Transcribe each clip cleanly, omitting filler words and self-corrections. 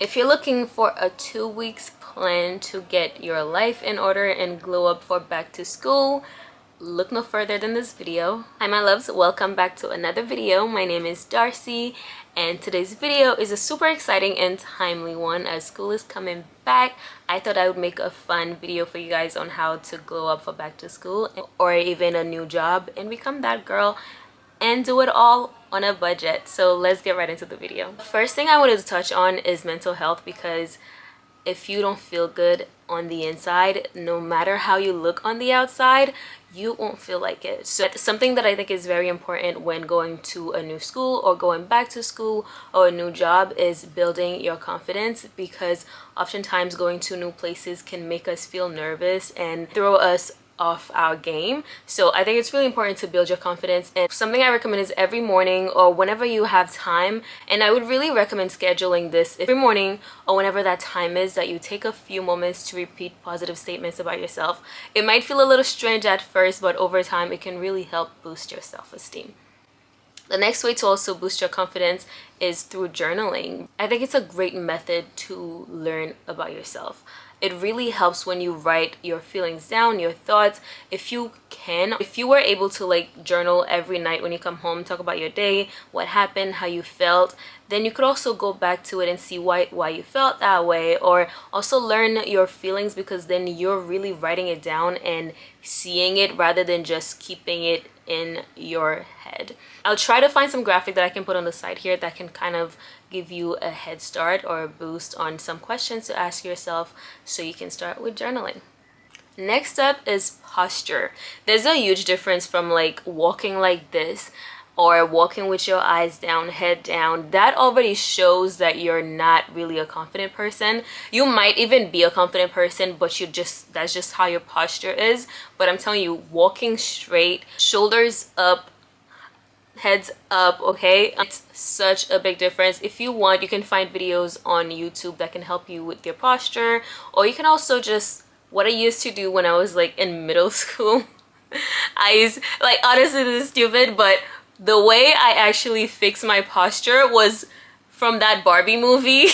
If you're looking for a 2 weeks plan to get your life in order and glow up for back to school, look no further than this video. Hi my loves, welcome back to another video. My name is Darcy and today's video is a super exciting and timely one as school is coming back. I thought I would make a fun video for you guys on how to glow up for back to school or even a new job and become that girl and do it all on a budget. So let's get right into the video. First thing I wanted to touch on is mental health, because if you don't feel good on the inside, no matter how you look on the outside, you won't feel like it. So that's something that I think is very important when going to a new school or going back to school or a new job is building your confidence, because oftentimes going to new places can make us feel nervous and throw us off our game. So I think it's really important to build your confidence, and something I recommend is every morning or whenever you have time, and I would really recommend scheduling this every morning or whenever that time is, that you take a few moments to repeat positive statements about yourself. It might feel a little strange at first, but over time it can really help boost your self-esteem. The next way to also boost your confidence is through journaling. I think it's a great method to learn about yourself. It really helps when you write your feelings down, your thoughts. If you were able to like journal every night when you come home, talk about your day, what happened, how you felt, then you could also go back to it and see why you felt that way, or also learn your feelings, because then you're really writing it down and seeing it rather than just keeping it in your head. I'll try to find some graphic that I can put on the side here that can kind of give you a head start or a boost on some questions to ask yourself so you can start with journaling. Next up is posture. There's a huge difference from like walking like this or walking with your eyes down, head down. That already shows that you're not really a confident person. You might even be a confident person, but that's just how your posture is. But I'm telling you, walking straight, shoulders up, heads up, okay? It's such a big difference. If you want, you can find videos on YouTube that can help you with your posture, or you can also just, what I used to do when I was like in middle school, like, honestly this is stupid, but the way I actually fixed my posture was from that Barbie movie.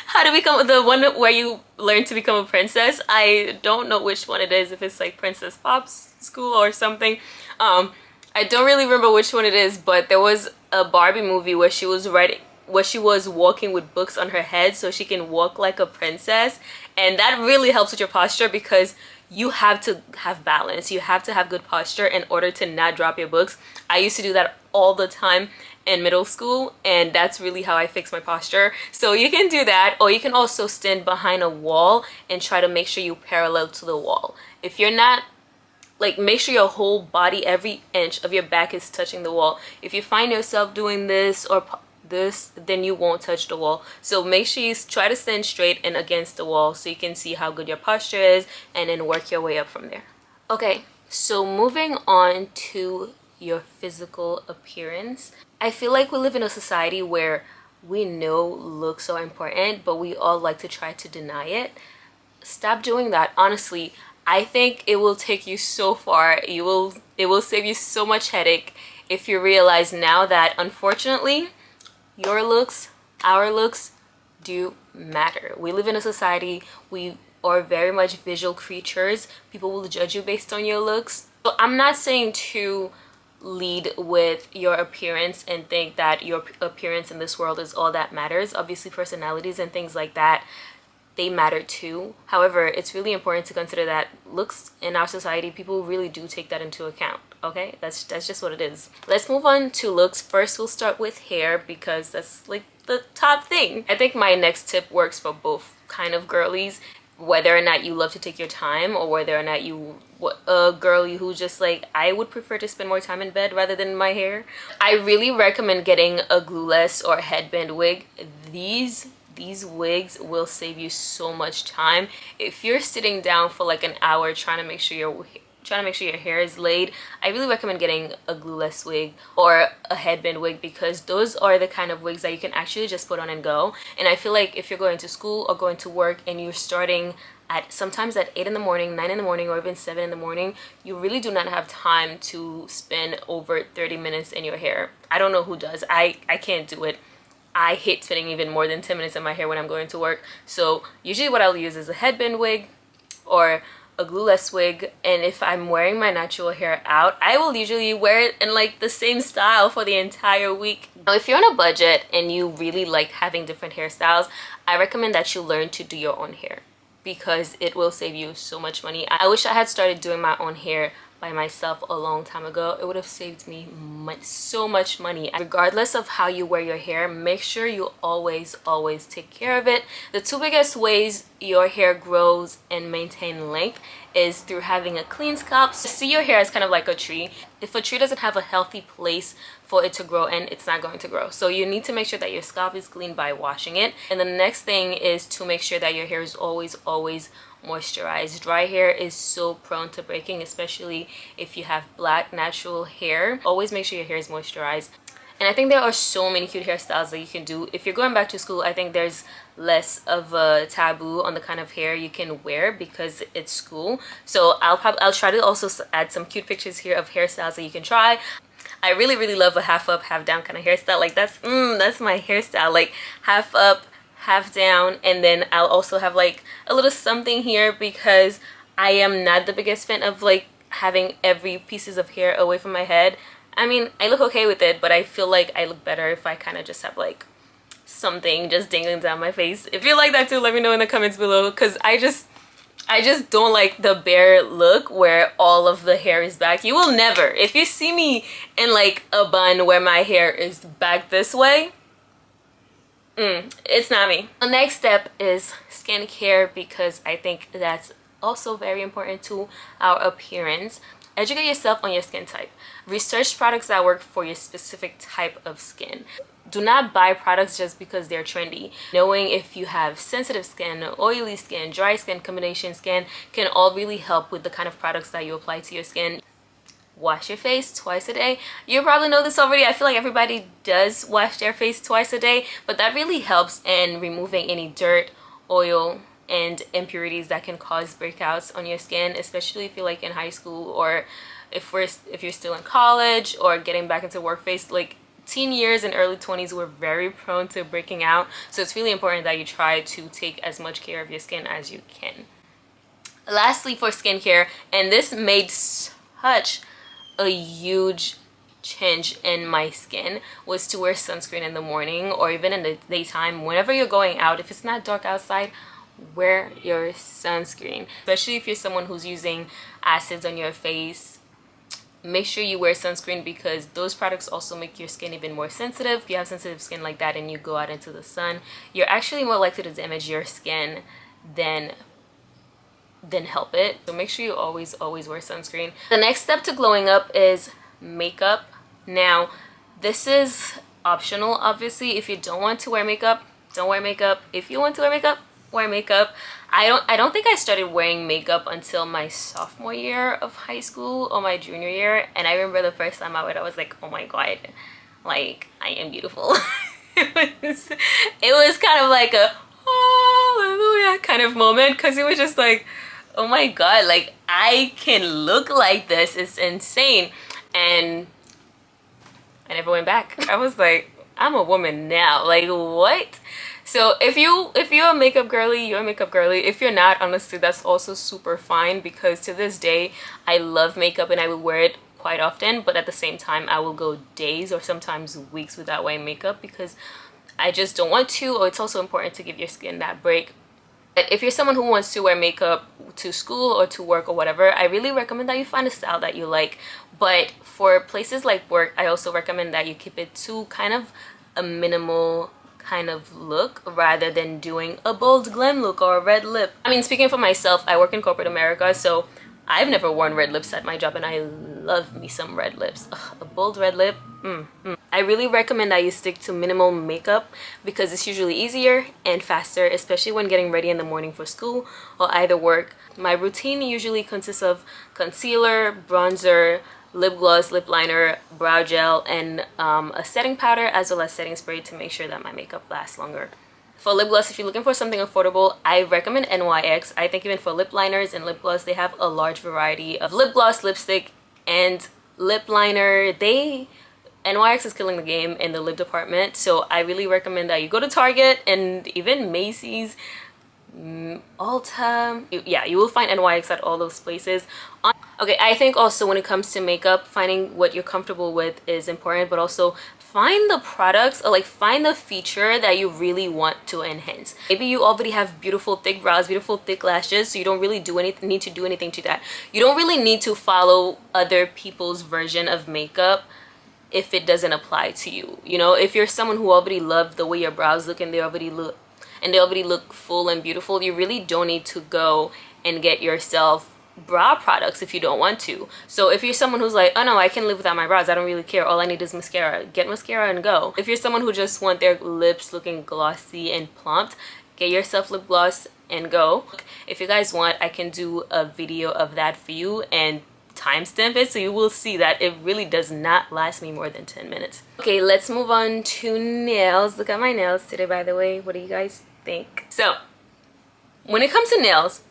How to become, the one where you learn to become a princess. I don't know which one it is, if it's like Princess Pop's School or something. I don't really remember which one it is, but there was a Barbie movie where she was walking with books on her head so she can walk like a princess, and that really helps with your posture, because you have to have balance. You have to have good posture in order to not drop your books. I used to do that all the time in middle school, and that's really how I fix my posture. So you can do that, or you can also stand behind a wall and try to make sure you parallel to the wall. If you're not, like, make sure your whole body, every inch of your back is touching the wall. If you find yourself doing this or this, then you won't touch the wall. So make sure you try to stand straight and against the wall so you can see how good your posture is, and then work your way up from there. Okay, so moving on to your physical appearance. I feel like we live in a society where we know looks are important, but we all like to try to deny it. Stop doing that. Honestly, I think it will take you so far. It will save you so much headache if you realize now that unfortunately your looks, our looks, do matter. We live in a society, we are very much visual creatures. People will judge you based on your looks. So I'm not saying to lead with your appearance and think that your appearance in this world is all that matters. Obviously personalities and things like that, they matter too. However, it's really important to consider that looks in our society, people really do take that into account. Okay, that's just what it is. Let's move on to looks. First, we'll start with hair, because that's like the top thing. I think my next tip works for both kind of girlies, whether or not you love to take your time, or whether or not you a girly who just like, I would prefer to spend more time in bed rather than my hair. I really recommend getting a glueless or headband wig. These wigs will save you so much time. If you're sitting down for like an hour trying to make sure your hair is laid, I really recommend getting a glueless wig or a headband wig, because those are the kind of wigs that you can actually just put on and go. And I feel like if you're going to school or going to work and you're starting at sometimes at 8 in the morning, 9 in the morning, or even 7 in the morning, you really do not have time to spend over 30 minutes in your hair. I don't know who does. I can't do it. I hate spending even more than 10 minutes in my hair when I'm going to work. So usually what I'll use is a headband wig or a glueless wig, and if I'm wearing my natural hair out, I will usually wear it in like the same style for the entire week. Now if you're on a budget and you really like having different hairstyles, I recommend that you learn to do your own hair, because it will save you so much money. I wish I had started doing my own hair by myself a long time ago. It would have saved me so much money. Regardless of how you wear your hair, make sure you always take care of it. The two biggest ways your hair grows and maintain length is through having a clean scalp. So see your hair as kind of like a tree. If a tree doesn't have a healthy place for it to grow in, it's not going to grow. So you need to make sure that your scalp is clean by washing it. And the next thing is to make sure that your hair is always moisturized. Dry hair is so prone to breaking, especially if you have black natural hair. Always make sure your hair is moisturized. And I think there are so many cute hairstyles that you can do. If you're going back to school, I think there's less of a taboo on the kind of hair you can wear because it's school. So I'll try to also add some cute pictures here of hairstyles that you can try. I really love a half up, half down kind of hairstyle. Like that's my hairstyle, like half up, half down. And then I'll also have like a little something here because I am not the biggest fan of like having every pieces of hair away from my head. I mean, I look okay with it, but I feel like I look better if I kind of just have like something just dangling down my face. If you like that too, let me know in the comments below, because I just don't like the bare look where all of the hair is back. You will never, if you see me in like a bun where my hair is back this way, it's not me. The next step is skincare, because I think that's also very important to our appearance. Educate yourself on your skin type. Research products that work for your specific type of skin. Do not buy products just because they're trendy. Knowing if you have sensitive skin, oily skin, dry skin, combination skin can all really help with the kind of products that you apply to your skin. Wash your face twice a day. You probably know this already. I feel like everybody does wash their face twice a day, but that really helps in removing any dirt, oil, and impurities that can cause breakouts on your skin, especially if you're like in high school, or if you're still in college or getting back into work phase. Like teen years and early 20s, we're very prone to breaking out, so it's really important that you try to take as much care of your skin as you can. Lastly, for skincare, and this made such a huge change in my skin, was to wear sunscreen in the morning or even in the daytime. Whenever you're going out, if it's not dark outside, wear your sunscreen. Especially if you're someone who's using acids on your face, make sure you wear sunscreen, because those products also make your skin even more sensitive. If you have sensitive skin like that and you go out into the sun, you're actually more likely to damage your skin than help it. So make sure you always wear sunscreen. The next step to glowing up is makeup. Now this is optional, obviously. If you don't want to wear makeup, don't wear makeup. If you want to wear makeup, wear makeup. I don't think I started wearing makeup until my sophomore year of high school or my junior year, and I remember the first time I went, I was like, oh my god, like I am beautiful. it was kind of like a hallelujah kind of moment, because it was just like, oh my god, like I can look like this. It's insane. And I never went back. I was like, I'm a woman now, like what? So if you're a makeup girly, you're a makeup girly. If you're not, honestly, that's also super fine, because to this day I love makeup and I will wear it quite often, but at the same time I will go days or sometimes weeks without wearing makeup because I just don't want to, or it's also important to give your skin that break. If you're someone who wants to wear makeup to school or to work or whatever, I really recommend that you find a style that you like. But for places like work, I also recommend that you keep it to kind of a minimal kind of look rather than doing a bold glam look or a red lip. I mean, speaking for myself, I work in corporate America, so I've never worn red lips at my job, and I love me some red lips. Ugh, a bold red lip. I really recommend that you stick to minimal makeup, because it's usually easier and faster, especially when getting ready in the morning for school or either work. My routine usually consists of concealer, bronzer, lip gloss, lip liner, brow gel, and a setting powder as well as setting spray to make sure that my makeup lasts longer. For lip gloss, if you're looking for something affordable, I recommend NYX. I think even for lip liners and lip gloss, they have a large variety of lip gloss, lipstick, and lip liner. NYX is killing the game in the lip department, so I really recommend that you go to Target and even Macy's, Ulta. Yeah, you will find NYX at all those places. Okay, I think also when it comes to makeup, finding what you're comfortable with is important, but also find the products, or like find the feature that you really want to enhance. Maybe you already have beautiful thick brows, beautiful thick lashes, so you don't really need to do anything to that. You don't really need to follow other people's version of makeup if it doesn't apply to you. You know, if you're someone who already loves the way your brows look and they already look full and beautiful, you really don't need to go and get yourself brow products if you don't want to. So if you're someone who's like, oh no, I can live without my brows, I don't really care, all I need is mascara, get mascara and go. If you're someone who just want their lips looking glossy and plumped, get yourself lip gloss and go. If you guys want, I can do a video of that for you and timestamp it, so you will see that it really does not last me more than 10 minutes. Okay, let's move on to nails. Look at my nails today, by the way. What do you guys think? So when it comes to nails,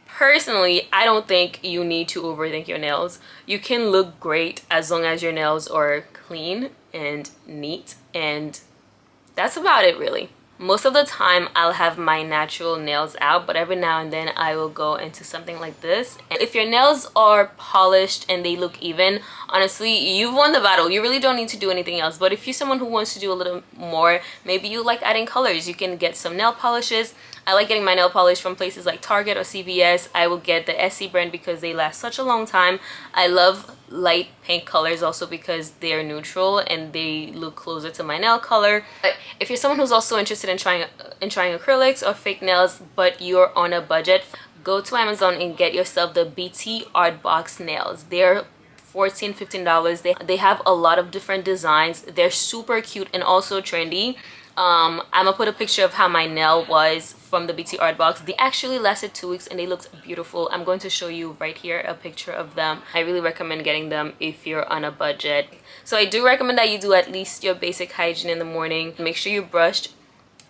personally, I don't think you need to overthink your nails. You can look great as long as your nails are clean and neat, and that's about it really. Most of the time I'll have my natural nails out, but every now and then I will go into something like this. And if your nails are polished and they look even, honestly, you've won the battle. You really don't need to do anything else. But if you're someone who wants to do a little more, maybe you like adding colors, you can get some nail polishes. I like getting my nail polish from places like Target or CVS. I will get the Essie brand because they last such a long time. I love light pink colors also because they're neutral and they look closer to my nail color. But if you're someone who's also interested in trying acrylics or fake nails, but you're on a budget, go to Amazon and get yourself the BT Art Box nails. They're $14-15. They have a lot of different designs. They're super cute and also trendy. I'm gonna put a picture of how my nail was from the BT Art Box. They actually lasted 2 weeks and they looked beautiful. I'm going to show you right here a picture of them. I really recommend getting them if you're on a budget. So I do recommend that you do at least your basic hygiene in the morning. Make sure you brushed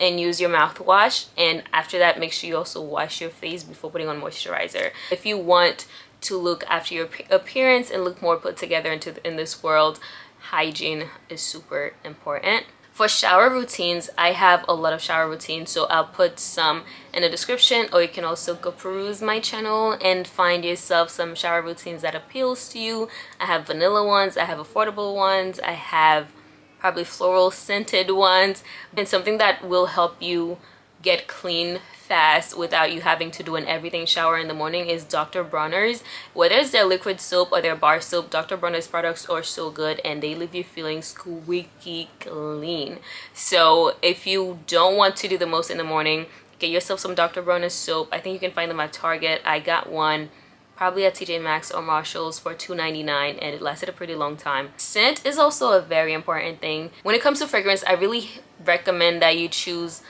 and use your mouthwash, and after that make sure you also wash your face before putting on moisturizer. If you want to look after your appearance and look more put together in this world, hygiene is super important. For shower routines, I have a lot of shower routines, so I'll put some in the description, or you can also go peruse my channel and find yourself some shower routines that appeals to you. I have vanilla ones, I have affordable ones, I have probably floral scented ones, and something that will help you get clean fast without you having to do an everything shower in the morning is Dr. Bronner's. Whether it's their liquid soap or their bar soap, Dr. Bronner's products are so good and they leave you feeling squeaky clean. So if you don't want to do the most in the morning, get yourself some Dr. Bronner's soap. I think you can find them at Target. I got one probably at TJ Maxx or Marshall's for $2.99 and it lasted a pretty long time. Scent is also a very important thing. When it comes to fragrance, I really recommend that you choose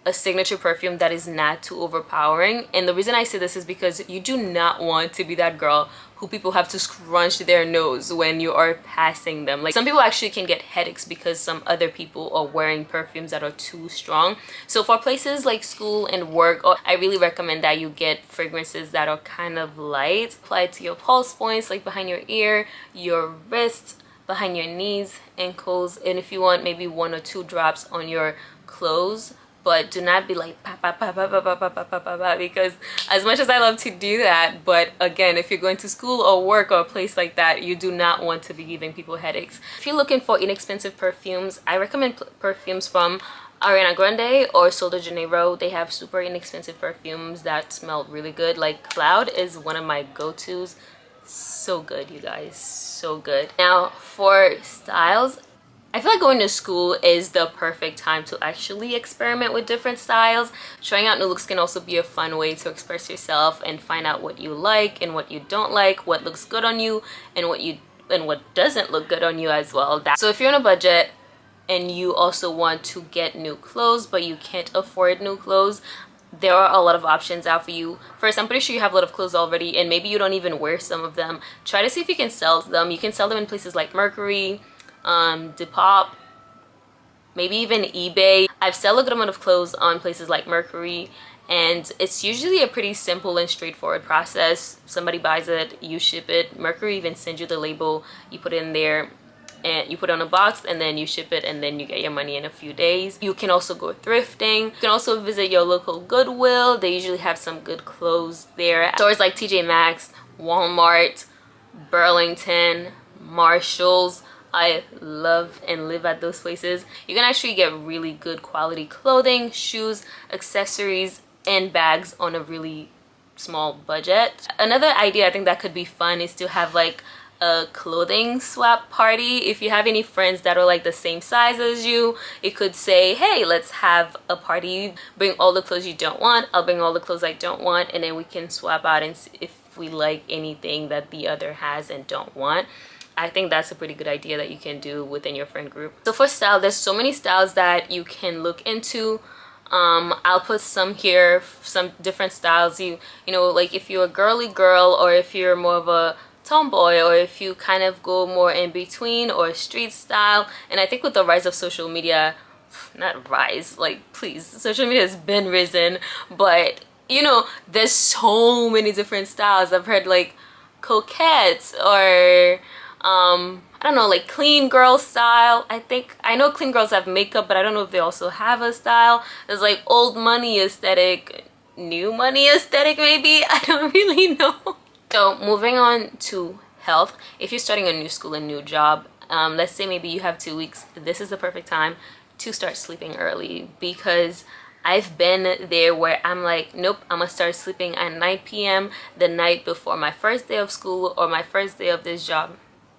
a signature perfume that is not too overpowering. And the reason I say this is because you do not want to be that girl who people have to scrunch their nose when you are passing them. Like, some people actually can get headaches because some other people are wearing perfumes that are too strong. So for places like school and work, I really recommend that you get fragrances that are kind of light. Apply it to your pulse points, like behind your ear, your wrists, behind your knees, ankles, and if you want, maybe 1 or 2 drops on your clothes. But do not be like pa pa pa pa pa pa pa pa pa pa, because as much as I love to do that, but again, if you're going to school or work or a place like that, you do not want to be giving people headaches. If you're looking for inexpensive perfumes, I recommend perfumes from Ariana Grande or Sol de Janeiro. They have super inexpensive perfumes that smell really good. Like Cloud is one of my go-tos. So good, you guys, so good. Now for styles, I feel like going to school is the perfect time to actually experiment with different styles. Trying out new looks can also be a fun way to express yourself and find out what you like and what you don't like, what looks good on you and what doesn't look good on you as well. So if you're on a budget and you also want to get new clothes but you can't afford new clothes, there are a lot of options out for you. First, I'm pretty sure you have a lot of clothes already and maybe you don't even wear some of them. Try to see if you can sell them. You can sell them in places like Mercury, Depop, maybe even eBay. I've sold a good amount of clothes on places like Mercury and it's usually a pretty simple and straightforward process. Somebody buys it, you ship it. Mercury even sends you the label, you put it in there and you put it on a box and then you ship it, and then you get your money in a few days. You can also go thrifting. You can also visit your local Goodwill. They usually have some good clothes there. Stores like TJ Maxx, Walmart, Burlington, Marshalls. I love and live at those places. You can actually get really good quality clothing, shoes, accessories, and bags on a really small budget. Another idea I think that could be fun is to have like a clothing swap party. If you have any friends that are like the same size as you, you could say, hey, let's have a party. Bring all the clothes you don't want, I'll bring all the clothes I don't want, and then we can swap out and see if we like anything that the other has and don't want. I think that's a pretty good idea that you can do within your friend group. So for style, there's so many styles that you can look into. I'll put some here, some different styles. You know, like if you're a girly girl, or if you're more of a tomboy, or if you kind of go more in between, or street style. And I think with the rise of social media, not rise, like please, social media has been risen, but you know, there's so many different styles. I've heard like coquettes, or I don't know, like clean girl style. I know clean girls have makeup, but I don't know if they also have a style. There's like old money aesthetic, new money aesthetic maybe. I don't really know. So moving on to health. If you're starting a new school, a new job, let's say maybe you have 2 weeks, this is the perfect time to start sleeping early, because I've been there where I'm like, nope, I'm gonna start sleeping at 9 p.m. the night before my first day of school or my first day of this job.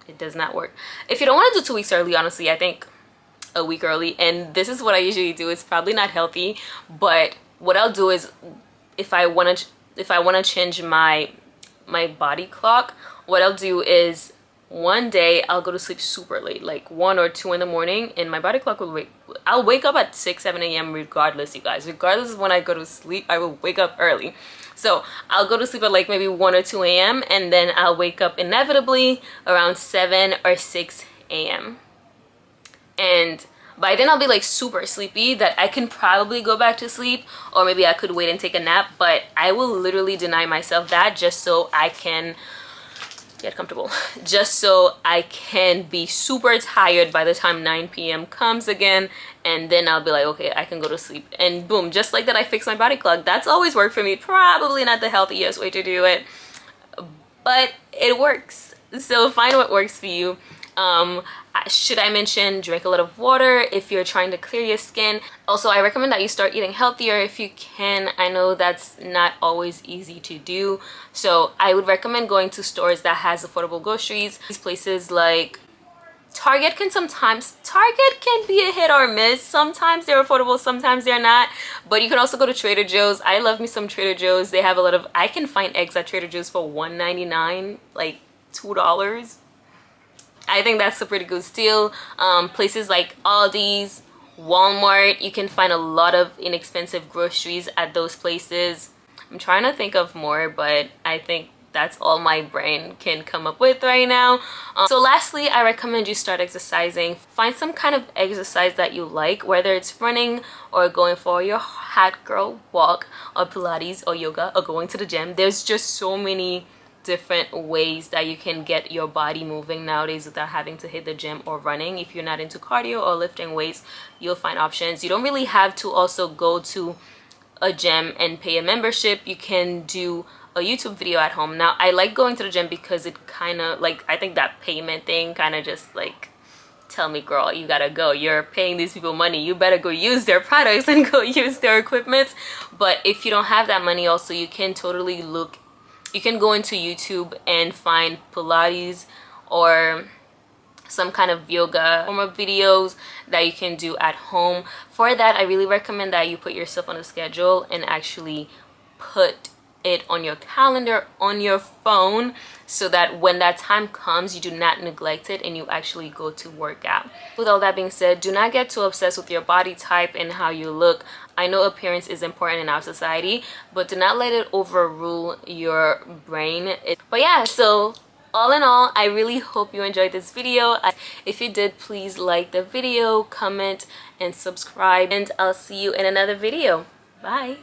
It does not work. If you don't want to do 2 weeks early, honestly, I think a week early. And this is what I usually do. It's probably not healthy, but what I'll do is, if I want to change my body clock, what I'll do is one day I'll go to sleep super late, like 1 or 2 in the morning, and my body clock will I'll wake up at 6, 7 a.m. regardless, you guys. Regardless of when I go to sleep, I will wake up early. So I'll go to sleep at like maybe 1 or 2 a.m. and then I'll wake up inevitably around 7 or 6 a.m. And by then I'll be like super sleepy that I can probably go back to sleep, or maybe I could wait and take a nap, but I will literally deny myself that just so I can get comfortable, just so I can be super tired by the time 9 p.m. comes again, and then I'll be like, okay, I can go to sleep, and boom, just like that, I fix my body clock. That's always worked for me. Probably not the healthiest way to do it, but it works. So find what works for you. Should I mention drink a lot of water if you're trying to clear your skin? Also, I recommend that you start eating healthier if you can. I know that's not always easy to do, so I would recommend going to stores that has affordable groceries. These places like Target can be a hit or miss. Sometimes they're affordable, sometimes they're not, but you can also go to Trader Joe's. I love me some Trader Joe's. They have a lot of, I can find eggs at Trader Joe's for $1.99, like $2. I think that's a pretty good steal. Places like Aldi's, Walmart, you can find a lot of inexpensive groceries at those places. I'm trying to think of more, but I think that's all my brain can come up with right now. So lastly, I recommend you start exercising. Find some kind of exercise that you like, whether it's running or going for your hot girl walk, or Pilates or yoga, or going to the gym. There's just so many different ways that you can get your body moving nowadays without having to hit the gym or running. If you're not into cardio or lifting weights, you'll find options. You don't really have to also go to a gym and pay a membership. You can do a YouTube video at home. Now, I like going to the gym because it kind of like, I think that payment thing kind of just like, tell me, girl, you gotta go. You're paying these people money. You better go use their products and go use their equipment. But if you don't have that money, also, you can totally you can go into YouTube and find Pilates or some kind of yoga form of videos that you can do at home. For that, I really recommend that you put yourself on a schedule and actually put it on your calendar, on your phone, so that when that time comes, you do not neglect it and you actually go to work out. With all that being said, do not get too obsessed with your body type and how you look. I know appearance is important in our society, but do not let it overrule your brain. But yeah, so all in all, I really hope you enjoyed this video. If you did, please like the video, comment, and subscribe, and I'll see you in another video. Bye.